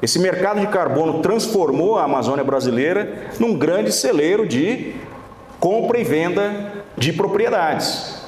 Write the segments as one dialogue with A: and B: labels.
A: Esse mercado de carbono transformou a Amazônia brasileira num grande celeiro de compra e venda de propriedades.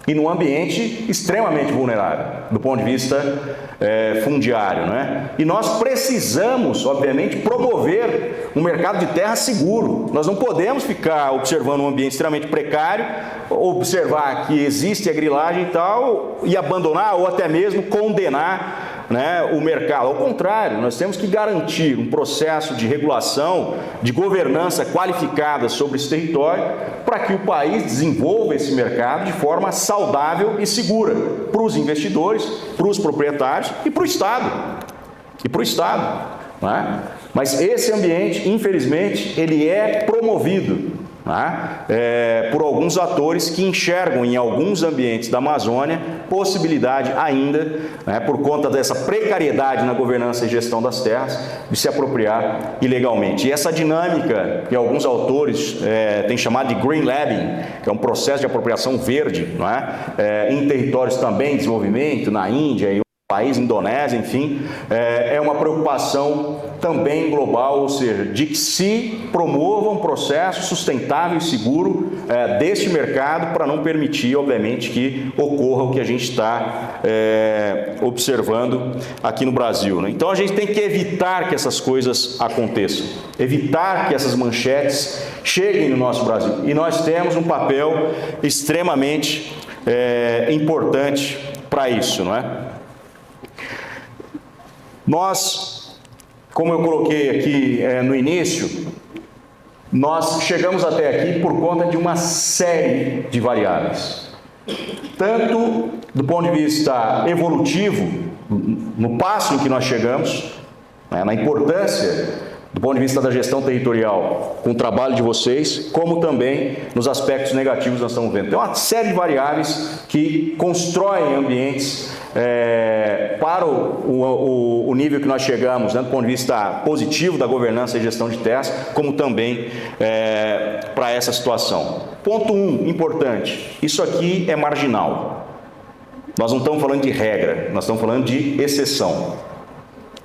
A: E num ambiente extremamente vulnerável, do ponto de vista fundiário, né? E nós precisamos, obviamente, promover um mercado de terra seguro. Nós não podemos ficar observando um ambiente extremamente precário, observar que existe a grilagem e tal, e abandonar ou até mesmo condenar, né, o mercado. Ao contrário, nós temos que garantir um processo de regulação, de governança qualificada sobre esse território, para que o país desenvolva esse mercado de forma saudável e segura para os investidores, para os proprietários e para o Estado. Né? Mas esse ambiente, infelizmente, ele é promovido, né, por alguns atores que enxergam em alguns ambientes da Amazônia possibilidade ainda, né, por conta dessa precariedade na governança e gestão das terras, de se apropriar ilegalmente. E essa dinâmica que alguns autores têm chamado de green labbing, que é um processo de apropriação verde, não é? Em territórios também em desenvolvimento, na Índia e país, Indonésia, enfim, é uma preocupação também global, ou seja, de que se promova um processo sustentável e seguro deste mercado para não permitir, obviamente, que ocorra o que a gente está observando aqui no Brasil, né? Então a gente tem que evitar que essas coisas aconteçam, evitar que essas manchetes cheguem no nosso Brasil. E nós temos um papel extremamente importante para isso, não é? Nós, como eu coloquei aqui no início, nós chegamos até aqui por conta de uma série de variáveis. Tanto do ponto de vista evolutivo, no passo em que nós chegamos, né, na importância do ponto de vista da gestão territorial, com o trabalho de vocês, como também nos aspectos negativos que nós estamos vendo. Tem uma série de variáveis que constroem ambientes para o nível que nós chegamos, né, do ponto de vista positivo da governança e gestão de terras, como também para essa situação. Ponto 1, importante, isso aqui é marginal. Nós não estamos falando de regra, nós estamos falando de exceção.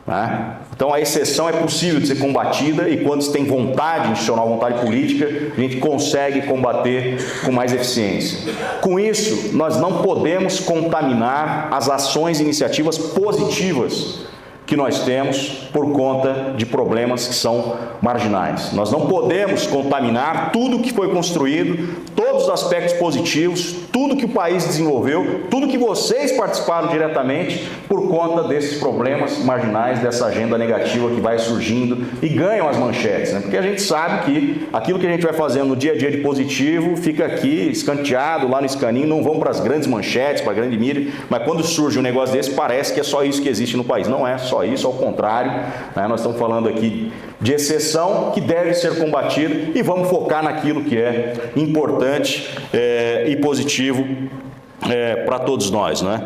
A: Né? Então a exceção é possível de ser combatida e quando se tem vontade institucional, vontade política, a gente consegue combater com mais eficiência. Com isso, nós não podemos contaminar as ações e iniciativas positivas que nós temos por conta de problemas que são marginais. Nós não podemos contaminar tudo que foi construído, todos os aspectos positivos, tudo que o país desenvolveu, tudo que vocês participaram diretamente por conta desses problemas marginais, dessa agenda negativa que vai surgindo e ganham as manchetes, né? Porque a gente sabe que aquilo que a gente vai fazendo no dia a dia de positivo fica aqui escanteado lá no escaninho, não vão para as grandes manchetes, para a grande mídia, mas quando surge um negócio desse parece que é só isso que existe no país. Não é só isso, ao contrário, né? Nós estamos falando aqui de exceção que deve ser combatida e vamos focar naquilo que é importante e positivo para todos nós, né?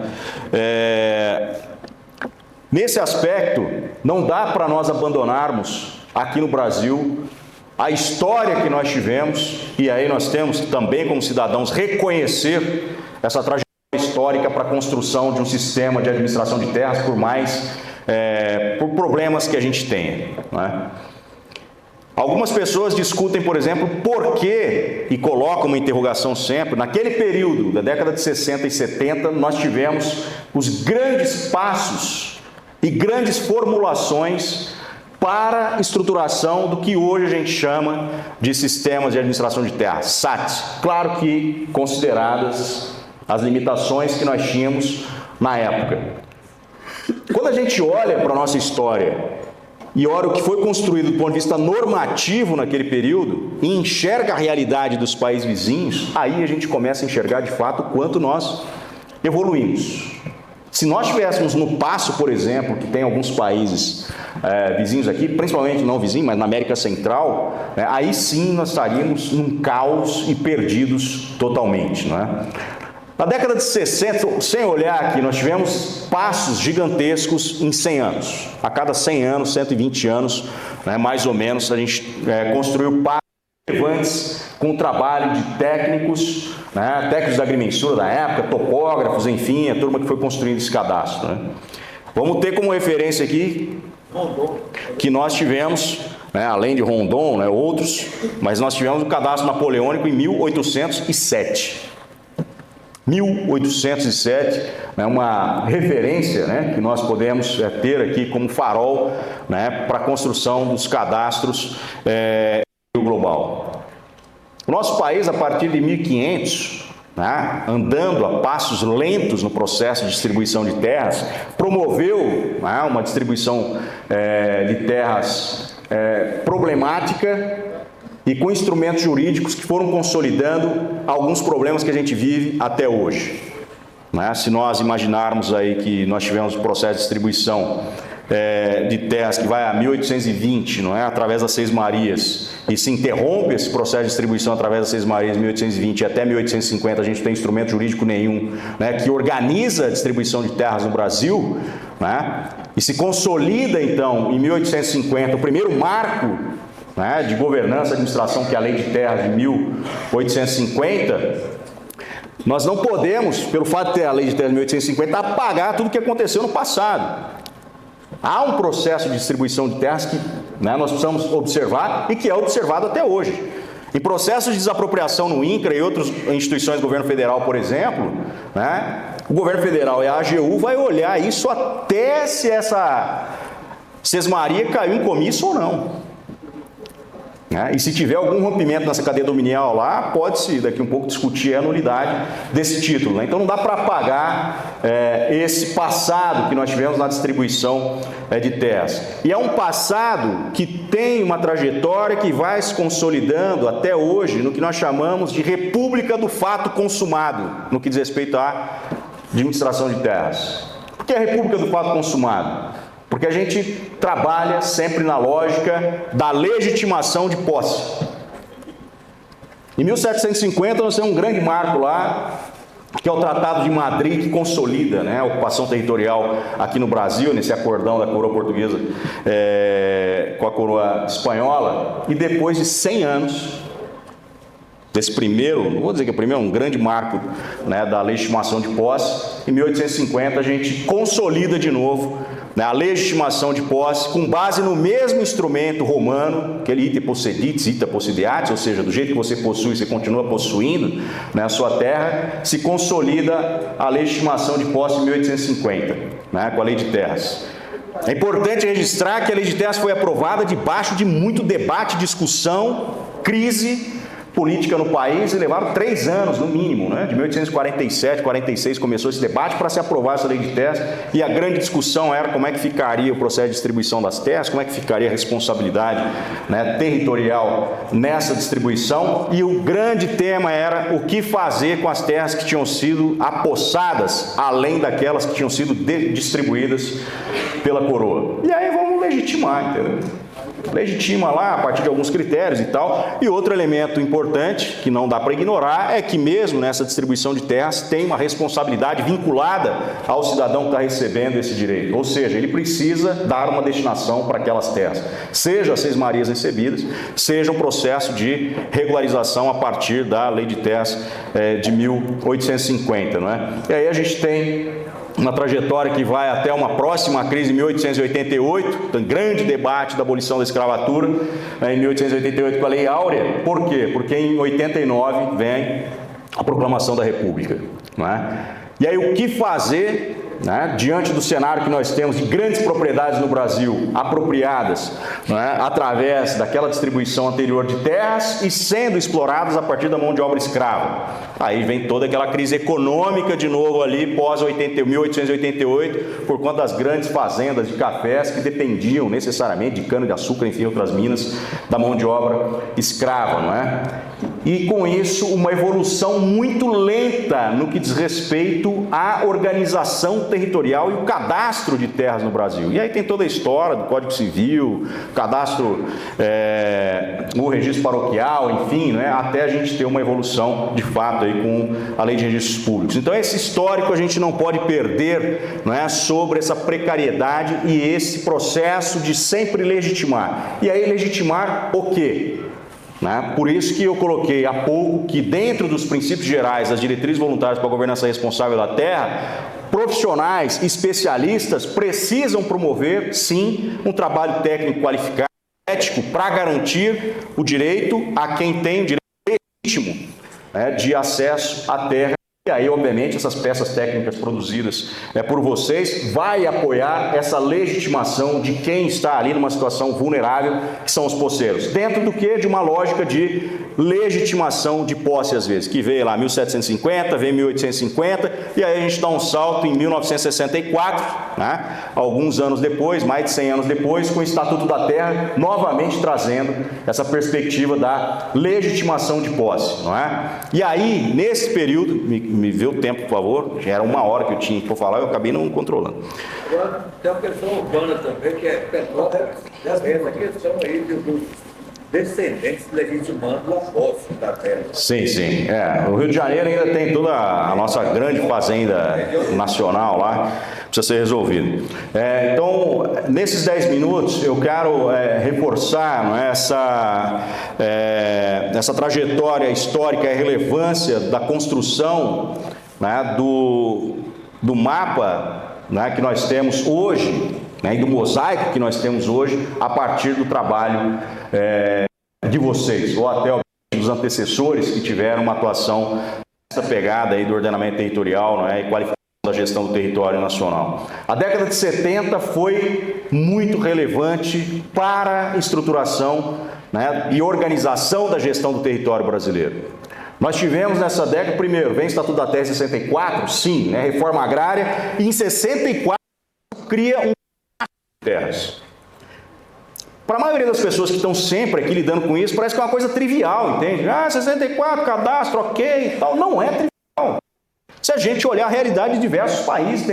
A: Nesse aspecto, não dá para nós abandonarmos aqui no Brasil a história que nós tivemos, e aí nós temos também como cidadãos reconhecer essa trajetória histórica para a construção de um sistema de administração de terras por problemas que a gente tenha, né? Algumas pessoas discutem, por exemplo, por que, e colocam uma interrogação sempre, naquele período da década de 60 e 70, nós tivemos os grandes passos e grandes formulações para a estruturação do que hoje a gente chama de sistemas de administração de terras, SAT. Claro que consideradas as limitações que nós tínhamos na época. Quando a gente olha para a nossa história e olha o que foi construído do ponto de vista normativo naquele período e enxerga a realidade dos países vizinhos, aí a gente começa a enxergar de fato o quanto nós evoluímos. Se nós estivéssemos no passo, por exemplo, que tem alguns países vizinhos aqui, principalmente não vizinhos, mas na América Central, né, aí sim nós estaríamos num caos e perdidos totalmente, né? Na década de 60, sem olhar aqui, nós tivemos passos gigantescos em 100 anos. A cada 100 anos, 120 anos, né, mais ou menos, a gente construiu passos relevantes com o trabalho de técnicos, né, técnicos da agrimensura da época, topógrafos, enfim, a turma que foi construindo esse cadastro, né. Vamos ter como referência aqui que nós tivemos, né, além de Rondon, né, outros, mas nós tivemos o cadastro napoleônico em 1807. 1807, né, uma referência, né, que nós podemos ter aqui como farol, né, para a construção dos cadastros global. O nosso país, a partir de 1500, né, andando a passos lentos no processo de distribuição de terras, promoveu, né, uma distribuição de terras problemática e com instrumentos jurídicos que foram consolidando alguns problemas que a gente vive até hoje. Né? Se nós imaginarmos aí que nós tivemos o processo de distribuição de terras que vai a 1820, não é? Através das Seis Marias, e se interrompe esse processo de distribuição através das Seis Marias em 1820 e até 1850 a gente não tem instrumento jurídico nenhum, né, que organiza a distribuição de terras no Brasil, né, e se consolida então em 1850 o primeiro marco, né, de governança e administração, que é a Lei de Terras de 1850, nós não podemos, pelo fato de ter a Lei de Terras de 1850, apagar tudo o que aconteceu no passado. Há um processo de distribuição de terras que, né, nós precisamos observar e que é observado até hoje. Em processos de desapropriação no INCRA e outras instituições do governo federal, por exemplo, né, o governo federal e a AGU vai olhar isso até se essa sesmaria caiu em comício ou não. Né? E se tiver algum rompimento nessa cadeia dominial lá, pode-se daqui um pouco discutir a nulidade desse título. Né? Então não dá para apagar esse passado que nós tivemos na distribuição de terras. E é um passado que tem uma trajetória que vai se consolidando até hoje no que nós chamamos de República do Fato Consumado, no que diz respeito à administração de terras. Por que a República do Fato Consumado? Porque a gente trabalha sempre na lógica da legitimação de posse. Em 1750 nós temos um grande marco lá, que é o Tratado de Madrid, que consolida, né, a ocupação territorial aqui no Brasil, nesse acordão da coroa portuguesa com a coroa espanhola, e depois de 100 anos, desse primeiro, não vou dizer que é o primeiro, um grande marco, né, da legitimação de posse, em 1850 a gente consolida de novo, né, a legitimação de posse com base no mesmo instrumento romano, aquele ite posseditis, ita possediatis, ou seja, do jeito que você possui, você continua possuindo, né, a sua terra, se consolida a legitimação de posse em 1850, né, com a Lei de Terras. É importante registrar que a Lei de Terras foi aprovada debaixo de muito debate, discussão, crise política no país, e levaram 3 anos, no mínimo, né? De 1847, 46 começou esse debate para se aprovar essa Lei de Terras, e a grande discussão era como é que ficaria o processo de distribuição das terras, como é que ficaria a responsabilidade, né, territorial nessa distribuição, e o grande tema era o que fazer com as terras que tinham sido apossadas, além daquelas que tinham sido distribuídas pela coroa. E aí vamos legitimar, entendeu? Legitima lá a partir de alguns critérios e tal. E outro elemento importante que não dá para ignorar é que mesmo nessa distribuição de terras tem uma responsabilidade vinculada ao cidadão que está recebendo esse direito, ou seja, ele precisa dar uma destinação para aquelas terras, seja as Seis Marias recebidas, seja um processo de regularização a partir da Lei de Terras de 1850, não é? E aí a gente tem uma trajetória que vai até uma próxima crise em 1888, então, grande debate da abolição da escravatura, em 1888 com a Lei Áurea. Por quê? Porque em 89 vem a proclamação da República. Não é? E aí o que fazer, né, diante do cenário que nós temos de grandes propriedades no Brasil apropriadas, né, através daquela distribuição anterior de terras e sendo exploradas a partir da mão de obra escrava. Aí vem toda aquela crise econômica de novo ali pós 1888, por conta das grandes fazendas de cafés que dependiam necessariamente de cana-de-açúcar, enfim, outras minas, da mão de obra escrava, não é? E com isso uma evolução muito lenta no que diz respeito à organização territorial e o cadastro de terras no Brasil. E aí tem toda a história do Código Civil, cadastro, o registro paroquial, enfim, né, até a gente ter uma evolução de fato aí com a Lei de Registros Públicos. Então esse histórico a gente não pode perder, não é, sobre essa precariedade e esse processo de sempre legitimar. E aí legitimar o quê? né? Por isso que eu coloquei há pouco que dentro dos princípios gerais das diretrizes voluntárias para a governança responsável da terra, profissionais, especialistas precisam promover, sim, um trabalho técnico qualificado, ético, para garantir o direito a quem tem o direito legítimo, né, de acesso à terra. E aí, obviamente, essas peças técnicas produzidas por vocês vai apoiar essa legitimação de quem está ali numa situação vulnerável, que são os posseiros. Dentro do que? De uma lógica de legitimação de posse, às vezes, que veio lá 1750, veio 1850, e aí a gente dá um salto em 1964, né, alguns anos depois, mais de 100 anos depois, com o Estatuto da Terra, novamente trazendo essa perspectiva da legitimação de posse, não é? E aí, nesse período, me vê o tempo, por favor, já era 1 hora que eu tinha para falar, eu acabei não controlando.
B: Agora, tem uma questão urbana também, que é Petrópolis, essa questão aí dos descendentes legitimando a posse da terra.
A: Sim, sim. O Rio de Janeiro ainda tem toda a nossa grande fazenda nacional lá, precisa ser resolvido. Então, nesses 10 minutos, eu quero reforçar, não é, essa trajetória histórica e relevância da construção, né, do mapa, né, que nós temos hoje, né, e do mosaico que nós temos hoje, a partir do trabalho de vocês, ou até dos antecessores que tiveram uma atuação nessa pegada aí do ordenamento territorial, não é, e qualificação da gestão do território nacional. A década de 70 foi muito relevante para a estruturação, né, e organização da gestão do território brasileiro. Nós tivemos nessa década, primeiro, vem o Estatuto da Terra em 64, sim, né, reforma agrária, e em 64 cria um de terras. Para a maioria das pessoas que estão sempre aqui lidando com isso, parece que é uma coisa trivial, entende? 64, cadastro, ok e tal. Não é trivial. Se a gente olhar a realidade de diversos países,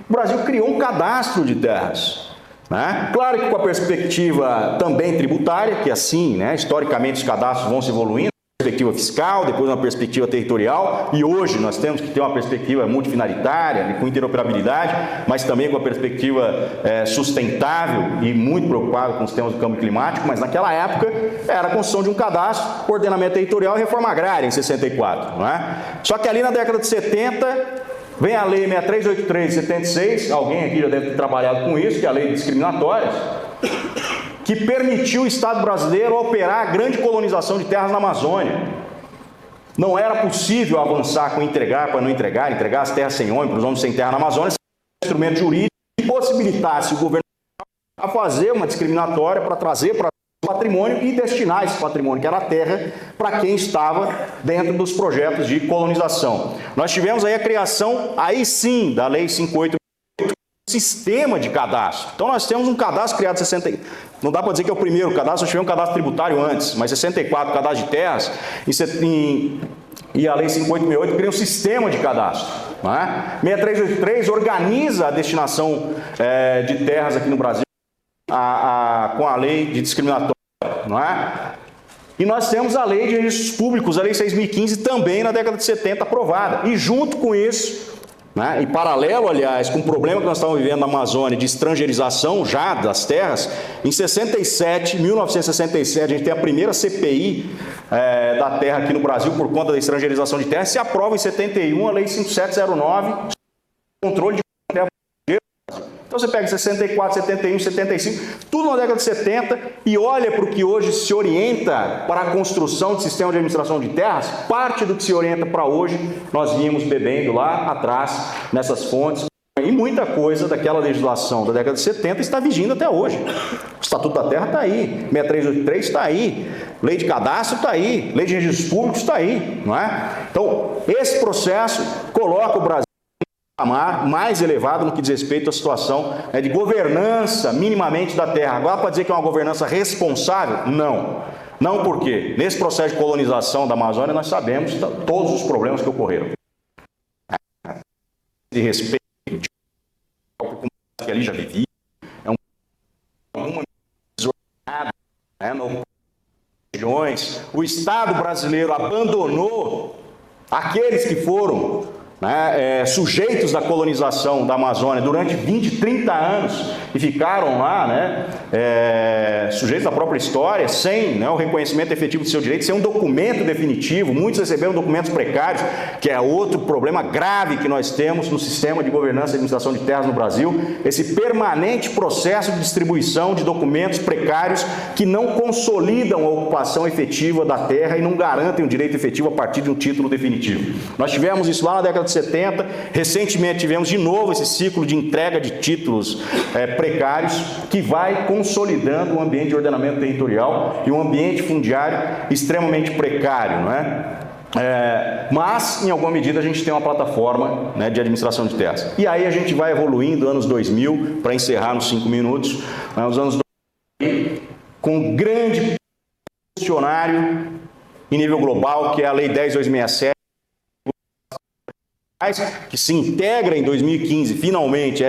A: o Brasil criou um cadastro de terras, né? Claro que com a perspectiva também tributária, que assim, né, historicamente os cadastros vão se evoluindo, perspectiva fiscal, depois uma perspectiva territorial, e hoje nós temos que ter uma perspectiva multifinalitária, com interoperabilidade, mas também com a perspectiva sustentável e muito preocupado com os temas do câmbio climático, mas naquela época era a construção de um cadastro, ordenamento territorial e reforma agrária em 64, não é? Só que ali na década de 70 vem a Lei 6383 de 76, alguém aqui já deve ter trabalhado com isso, que é a Lei de Discriminatórias, que permitiu o Estado brasileiro operar a grande colonização de terras na Amazônia. Não era possível avançar com entregar para não entregar as terras sem homem, para os homens sem terra na Amazônia, sem um instrumento jurídico que possibilitasse o governo a fazer uma discriminatória para trazer para o patrimônio e destinar esse patrimônio, que era a terra, para quem estava dentro dos projetos de colonização. Nós tivemos aí a criação, aí sim, da Lei 58, sistema de cadastro. Então nós temos um cadastro criado em 60, não dá para dizer que é o primeiro cadastro, nós tivemos um cadastro tributário antes, mas 64, cadastro de terras, e a Lei 5868 cria um sistema de cadastro, não é? 6383 organiza a destinação de terras aqui no Brasil com a lei de discriminatória, não é? E nós temos a Lei de Registros Públicos, a Lei 6.015, também na década de 70 aprovada, e junto com isso, né, em paralelo, aliás, com o problema que nós estamos vivendo na Amazônia de estrangeirização já das terras, em 1967, a gente tem a primeira CPI da terra aqui no Brasil por conta da estrangeirização de terras, se aprova em 71 a Lei 5709, controle de terra. Então você pega 64, 71, 75, tudo na década de 70 e olha para o que hoje se orienta para a construção de sistema de administração de terras, parte do que se orienta para hoje, nós vimos bebendo lá atrás, nessas fontes, e muita coisa daquela legislação da década de 70 está vigindo até hoje. O Estatuto da Terra está aí, 6383 está aí, Lei de Cadastro está aí, Lei de Registros Públicos está aí, não é? Então, esse processo coloca o Brasil mais elevado no que diz respeito à situação de governança minimamente da terra. Agora, para dizer que é uma governança responsável, não. Não porque nesse processo de colonização da Amazônia nós sabemos todos os problemas que ocorreram. De respeito que ali já vivia, uma desordenada, regiões. O Estado brasileiro abandonou aqueles que foram sujeitos da colonização da Amazônia durante 20, 30 anos e ficaram lá, sujeitos da própria história, sem, né, o reconhecimento efetivo do seu direito, sem um documento definitivo. Muitos receberam documentos precários, que é outro problema grave que nós temos no sistema de governança e administração de terras no Brasil, esse permanente processo de distribuição de documentos precários que não consolidam a ocupação efetiva da terra e não garantem o direito efetivo a partir de um título definitivo. Nós tivemos isso lá na década de 70, recentemente tivemos de novo esse ciclo de entrega de títulos precários, que vai consolidando um ambiente de ordenamento territorial e um ambiente fundiário extremamente precário, não é? Mas, em alguma medida, a gente tem uma plataforma, né, de administração de terras. E aí a gente vai evoluindo, anos 2000, para encerrar nos 5 minutos, né, os anos 2000, com um grande funcionário em nível global, que é a Lei 10.267, que se integra em 2015, finalmente,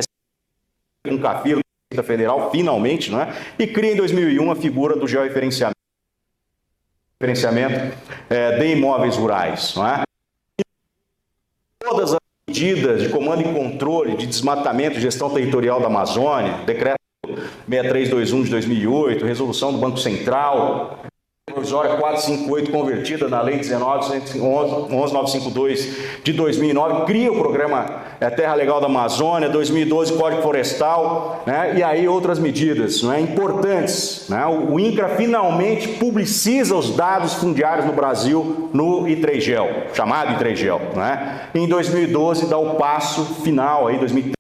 A: um CAFIR da Federal, finalmente, não é? E cria em 2001 a figura do georreferenciamento de imóveis rurais, não é? Todas as medidas de comando e controle de desmatamento e gestão territorial da Amazônia, decreto 6321 de 2008, resolução do Banco Central, provisória 458, convertida na Lei 11952 de 2009, cria o programa Terra Legal da Amazônia, 2012, Código Florestal, né, e aí outras medidas, né, importantes. Né, o INCRA finalmente publiciza os dados fundiários no Brasil no I3GEL, chamado I3GEL. Né, em 2012 dá o passo final, aí, 2013,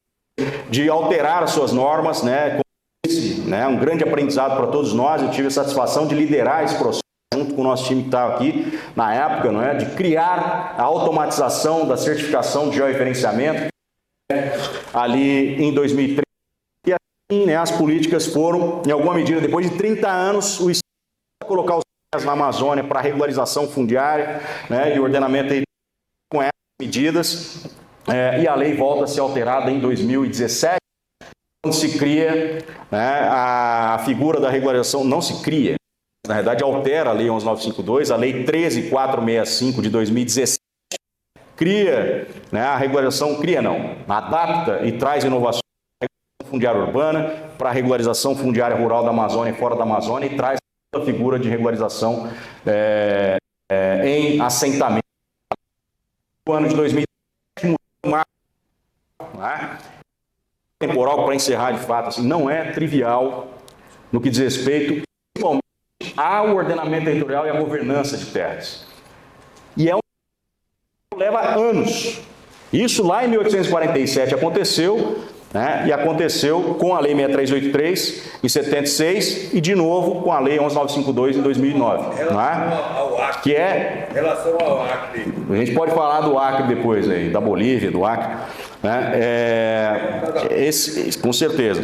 A: de alterar as suas normas, né, um grande aprendizado para todos nós. Eu tive a satisfação de liderar esse processo junto com o nosso time que estava aqui na época, não é? De criar a automatização da certificação de georreferenciamento ali em 2013. E assim, né, as políticas foram, em alguma medida, depois de 30 anos, o Estado vai colocar os terras na Amazônia para regularização fundiária, né, e ordenamento com essas medidas, e a lei volta a ser alterada em 2017, quando se cria, né, a figura da regularização. Não se cria, na verdade altera a Lei 11952, a Lei 13465 de 2017, cria, né, a regularização, adapta e traz inovações para a regularização fundiária urbana, para a regularização fundiária rural da Amazônia e fora da Amazônia, e traz a figura de regularização em assentamento. No ano de 2017, temporal, para encerrar de fato, assim, não é trivial no que diz respeito principalmente ao ordenamento territorial e à governança de terras. E é um que leva anos. Isso lá em 1847 aconteceu, né, e aconteceu com a Lei 6383 em 76 e de novo com a Lei 11952 em 2009. Que é...
B: Em relação ao Acre.
A: A gente pode falar do Acre depois, aí, da Bolívia, do Acre. Né? Com certeza.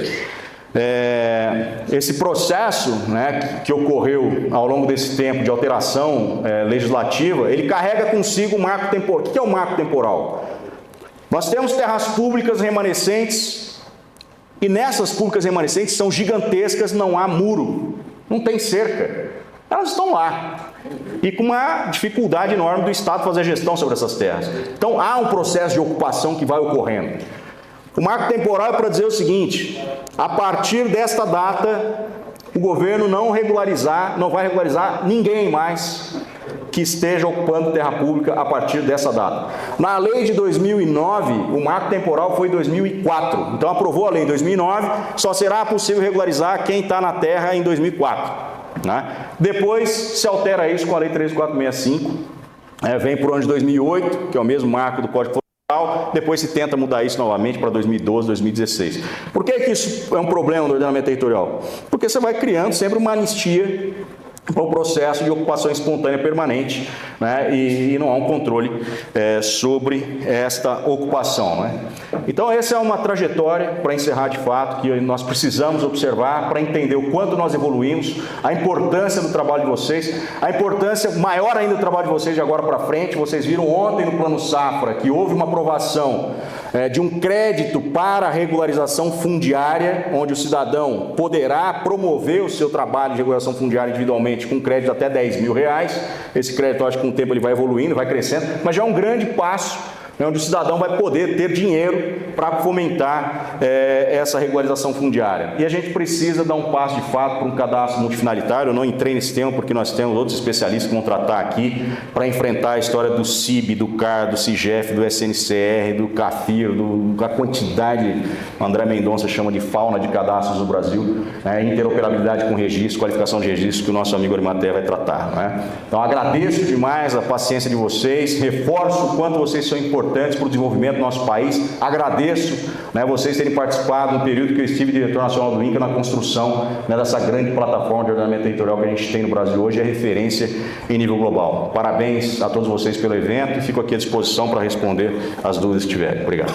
A: Esse processo, né, que ocorreu ao longo desse tempo de alteração legislativa, ele carrega consigo o marco temporal. O que é o marco temporal? Nós temos terras públicas remanescentes e nessas públicas remanescentes são gigantescas, não há muro, não tem cerca. Elas estão lá e com uma dificuldade enorme do Estado fazer gestão sobre essas terras. Então há um processo de ocupação que vai ocorrendo. O marco temporal é para dizer o seguinte: a partir desta data, o governo não vai regularizar ninguém mais que esteja ocupando terra pública a partir dessa data. Na lei de 2009, o marco temporal foi 2004. Então aprovou a lei em 2009, só será possível regularizar quem está na terra em 2004. Né? Depois se altera isso com a Lei 13465, vem para o ano de 2008, que é o mesmo marco do Código Florestal, depois se tenta mudar isso novamente para 2012, 2016. Por que isso é um problema no ordenamento territorial? Porque você vai criando sempre uma anistia para o processo de ocupação espontânea permanente, né, e não há um controle sobre esta ocupação. Né? Então, essa é uma trajetória, para encerrar de fato, que nós precisamos observar para entender o quanto nós evoluímos, a importância do trabalho de vocês, a importância maior ainda do trabalho de vocês de agora para frente. Vocês viram ontem no Plano Safra que houve uma aprovação de um crédito para a regularização fundiária, onde o cidadão poderá promover o seu trabalho de regulação fundiária individualmente com crédito até R$10 mil. Esse crédito, acho que com o tempo ele vai evoluindo, vai crescendo, mas já é um grande passo onde o cidadão vai poder ter dinheiro para fomentar essa regularização fundiária. E a gente precisa dar um passo de fato para um cadastro multifinalitário. Eu não entrei nesse tema porque nós temos outros especialistas que vão tratar aqui para enfrentar a história do CIB, do CAR, do CIGEF, do SNCR, do CAFIR, da quantidade, o André Mendonça chama de fauna de cadastros do Brasil, né, interoperabilidade com registro, qualificação de registro, que o nosso amigo Arimatea vai tratar. Né? Então, agradeço demais a paciência de vocês, reforço o quanto vocês são importantes para o desenvolvimento do nosso país, agradeço, né, vocês terem participado no período que eu estive diretor nacional do INCRA na construção, né, dessa grande plataforma de ordenamento territorial que a gente tem no Brasil hoje, é referência em nível global. Parabéns a todos vocês pelo evento e fico aqui à disposição para responder as dúvidas que tiverem. Obrigado.